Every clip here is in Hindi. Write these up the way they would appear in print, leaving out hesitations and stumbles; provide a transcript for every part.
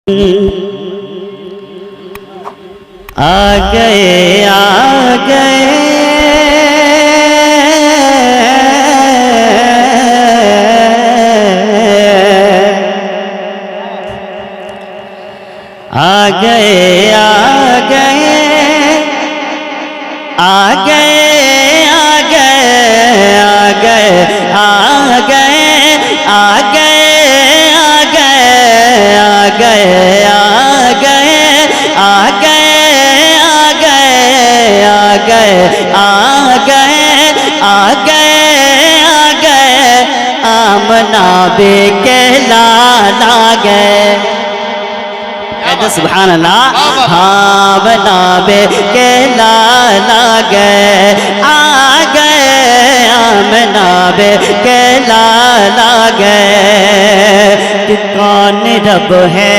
आ गए आमना बे के लाला गए। सुभान अल्लाह। हाँ बनाबे के लाला गए, आ गए आमनाबे के लाला गए। तू कौन रब है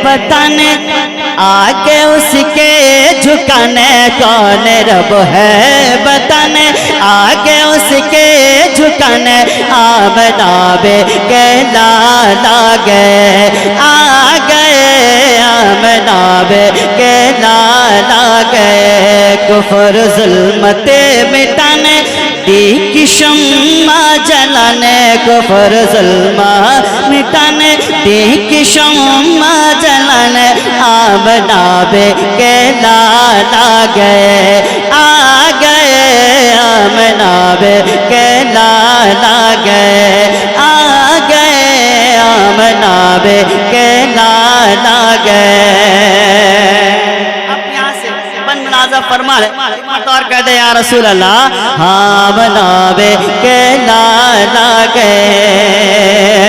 बताने, आगे उसके झुकाने। कौन रब है बताने, आगे उसके झुकाने। आमनाबे के लाला गए, आ गए आमनाबे के लाला गए। कुफर जुल्मते मिटाने, दी की शम्मा जलाने। कुफर जुल्मा मिटाने, दी की शम्मा जलाने। आमनाबे के लाला गए, आ गए आमनाबे के लाला गए, आ गए आमनाबे के लाला गए। अब यहाँ से बन मुनाज़ा फरमा ले तौर कह दे या रसूल अल्लाह। हाँ बनाबे के लाला गए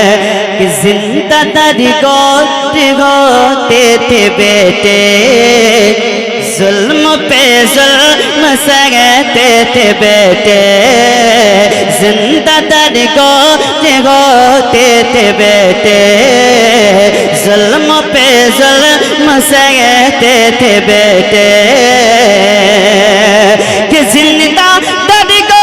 कि जिंदा दरी होते थे बेटे, जुल्म पे जुल्म सहते थे बेटे। जिंदा दरी होते थे बेटे, जुल्म पे जुल्म सहते थे बेटे। कि जिंदा दरी को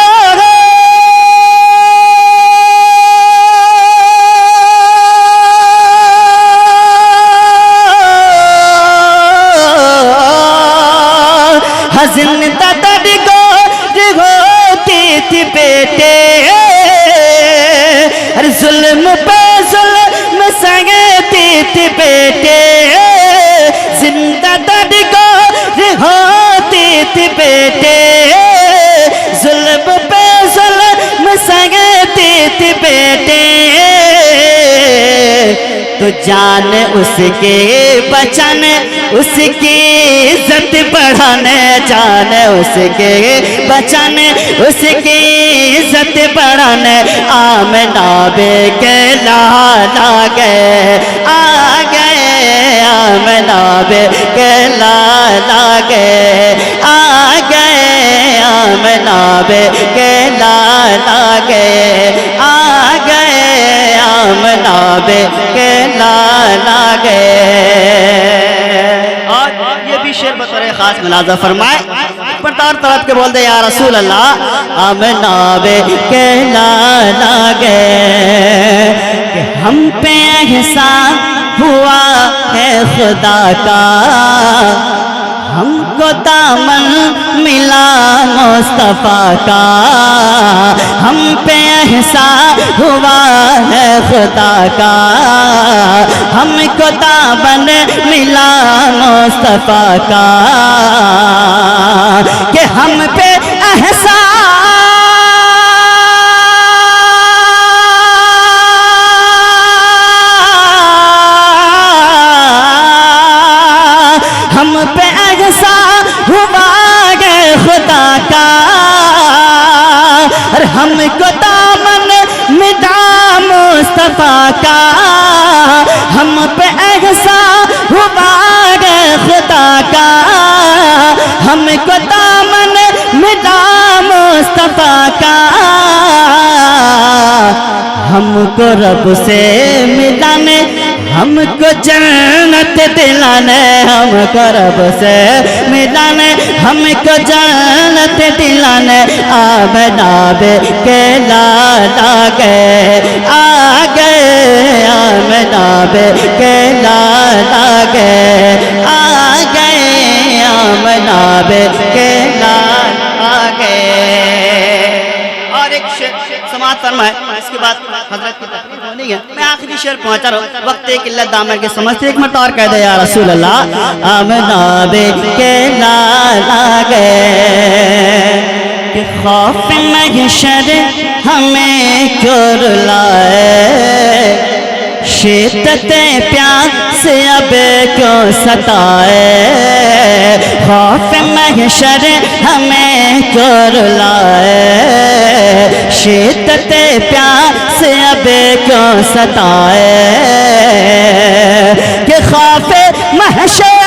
जिंदा दरी को होती थी बेटे, अरे जुल्म पे जुल्म सहती थी बेटे। जिंदा दरी को होती थी बेटे, जुल्म पे जुल्म सहती थी बेटे। तो जान उसके बचाने, उसकी इज्जत बढ़ाने। जान उसके बचाने, उसकी इज्जत बढ़ाने। आमनाबे के लाला गए, आ गए आमनाबे के लाला गए, आ गए आमनाबे के लाला गए, आ गए आमनाबे के लाला गए। और ये भी शेर बतौर खास मुलाजा फरमाए पर तौर तरफ के बोल दे या रसूल अल्लाह। आमनाबे के लाला गए कि हम पे एहसान हुआ है खुदा का, हमको दामन मिला मुस्तफा का। हम पे एहसान हुआ है खुदा का, हमको दामन मिला मुस्तफा का। कि हम पे एहसान हम पे एहसान हुआ है खुदा का, और हमको दामन मिला मुस्तफा का। हम पे एहसान हुआ है खुदा का, हमको दामन मिला मुस्तफा का। हमको रब से मिलाने, हमको जन्नत दिलाने। हमको रब से मिलाने, हमको जन्नत दिलाने। आमनाबे के लाला गए, आ गए आमनाबे के लाला फरमाए। इसके बाद हजरत की तकरीर होनी है, मैं आखिरी शेर पहुंचा रहा हूँ, वक्त एक किल्लत दामन के समझते एक मरतबा और कह दे या रसूल अल्लाह, आमना के लाला गए कि खौफ महशर हमें क्यों रुलाए, शिद्दत प्यास अब क्यों सताए, खौफ महशर हमें क्यों रुलाए, शिद्दत प्यास अब क्यों सताए, कि खौफ महशर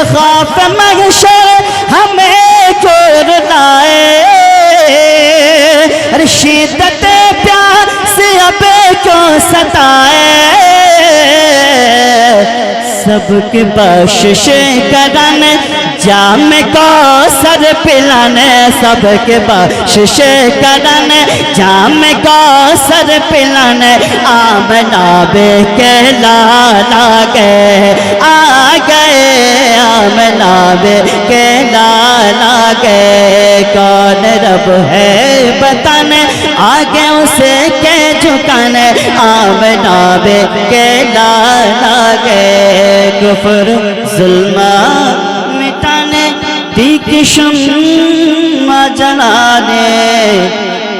खौफ महशर हमें क्यों रुलाए, अरे शिद्दत प्यास अब क्यों सताए, सबके बख्शिश करने जाम को सर पिलाने, सबके बख्शिश करने जाम को सर पिलाने, आमना के लाला गए आ गए, आमना के लाला गए, कौन रब है बताने आगे उसे के झुकाने, आमना के लाला गए, कुफ्र जुल्मा मिटाने दी शम्मा जलाने,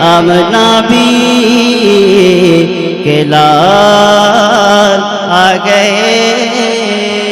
आमना भी के लाल आ गए।